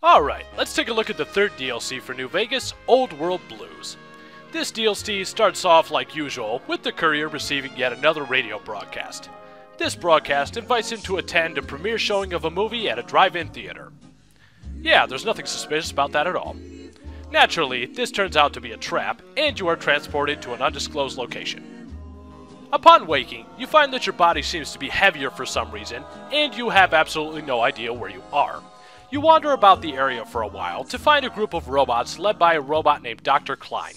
Alright, let's take a look at the third DLC for New Vegas, Old World Blues. This DLC starts off like usual with the courier receiving yet another radio broadcast. This broadcast invites him to attend a premiere showing of a movie at a drive-in theater. Yeah, there's nothing suspicious about that at all. Naturally, this turns out to be a trap, and you are transported to an undisclosed location. Upon waking, you find that your body seems to be heavier for some reason, and you have absolutely no idea where you are. You wander about the area for a while to find a group of robots led by a robot named Dr. Klein.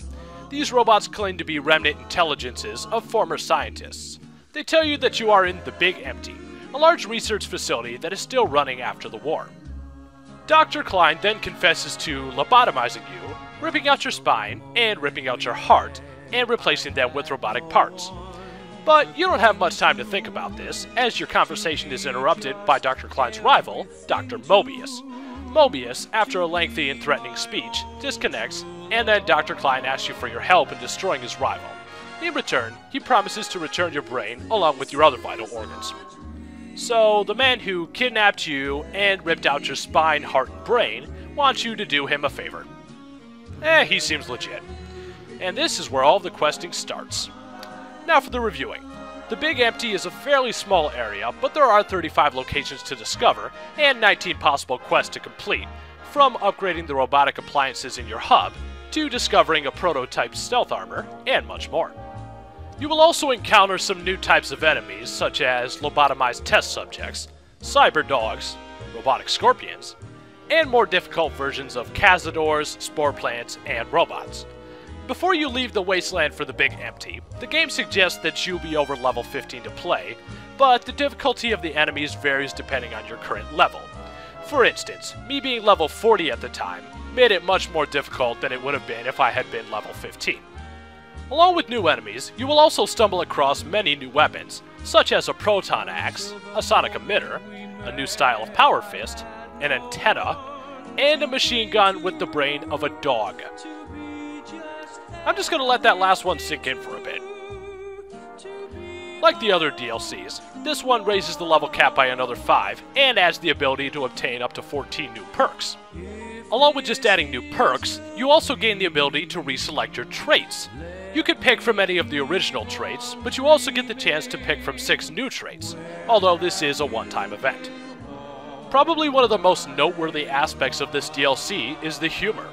These robots claim to be remnant intelligences of former scientists. They tell you that you are in the Big Empty, a large research facility that is still running after the war. Dr. Klein then confesses to lobotomizing you, ripping out your spine, and ripping out your heart, and replacing them with robotic parts. But you don't have much time to think about this, as your conversation is interrupted by Dr. Klein's rival, Dr. Mobius. Mobius, after a lengthy and threatening speech, disconnects, and then Dr. Klein asks you for your help in destroying his rival. In return, he promises to return your brain along with your other vital organs. So, the man who kidnapped you and ripped out your spine, heart, and brain wants you to do him a favor. He seems legit. And this is where all the questing starts. Now for the reviewing. The Big Empty is a fairly small area, but there are 35 locations to discover and 19 possible quests to complete, from upgrading the robotic appliances in your hub, to discovering a prototype stealth armor, and much more. You will also encounter some new types of enemies, such as lobotomized test subjects, cyber dogs, robotic scorpions, and more difficult versions of cazadors, spore plants, and robots. Before you leave the wasteland for the Big Empty, the game suggests that you'll be over level 15 to play, but the difficulty of the enemies varies depending on your current level. For instance, me being level 40 at the time made it much more difficult than it would have been if I had been level 15. Along with new enemies, you will also stumble across many new weapons, such as a proton axe, a sonic emitter, a new style of power fist, an antenna, and a machine gun with the brain of a dog. I'm just going to let that last one sink in for a bit. Like the other DLCs, this one raises the level cap by another 5 and adds the ability to obtain up to 14 new perks. Along with just adding new perks, you also gain the ability to reselect your traits. You can pick from any of the original traits, but you also get the chance to pick from 6 new traits, although this is a one-time event. Probably one of the most noteworthy aspects of this DLC is the humor.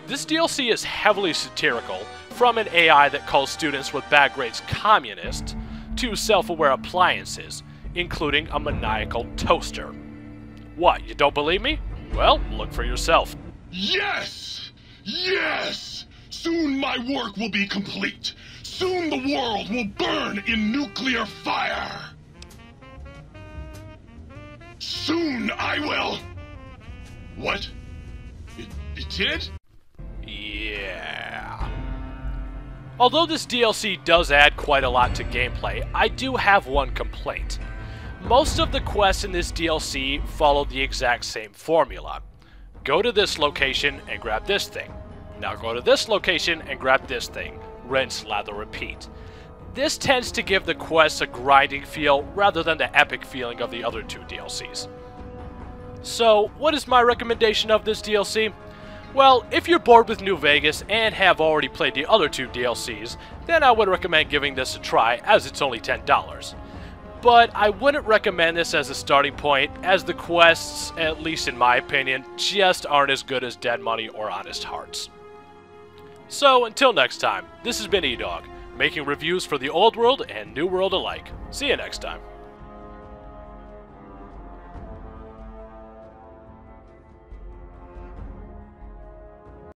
This DLC is heavily satirical, from an AI that calls students with bad grades communist, to self-aware appliances, including a maniacal toaster. What, you don't believe me? Well, look for yourself. Yes! Yes! Soon my work will be complete. Soon the world will burn in nuclear fire. Soon I will... What? It did? Yeah. Although this DLC does add quite a lot to gameplay, I do have one complaint. Most of the quests in this DLC follow the exact same formula. Go to this location and grab this thing. Now go to this location and grab this thing. Rinse, lather, repeat. This tends to give the quests a grinding feel rather than the epic feeling of the other 2 DLCs. So, what is my recommendation of this DLC? Well, if you're bored with New Vegas and have already played the other 2 DLCs, then I would recommend giving this a try, as it's only $10. But I wouldn't recommend this as a starting point, as the quests, at least in my opinion, just aren't as good as Dead Money or Honest Hearts. So, until next time, this has been eDog, making reviews for the Old World and New World alike. See you next time.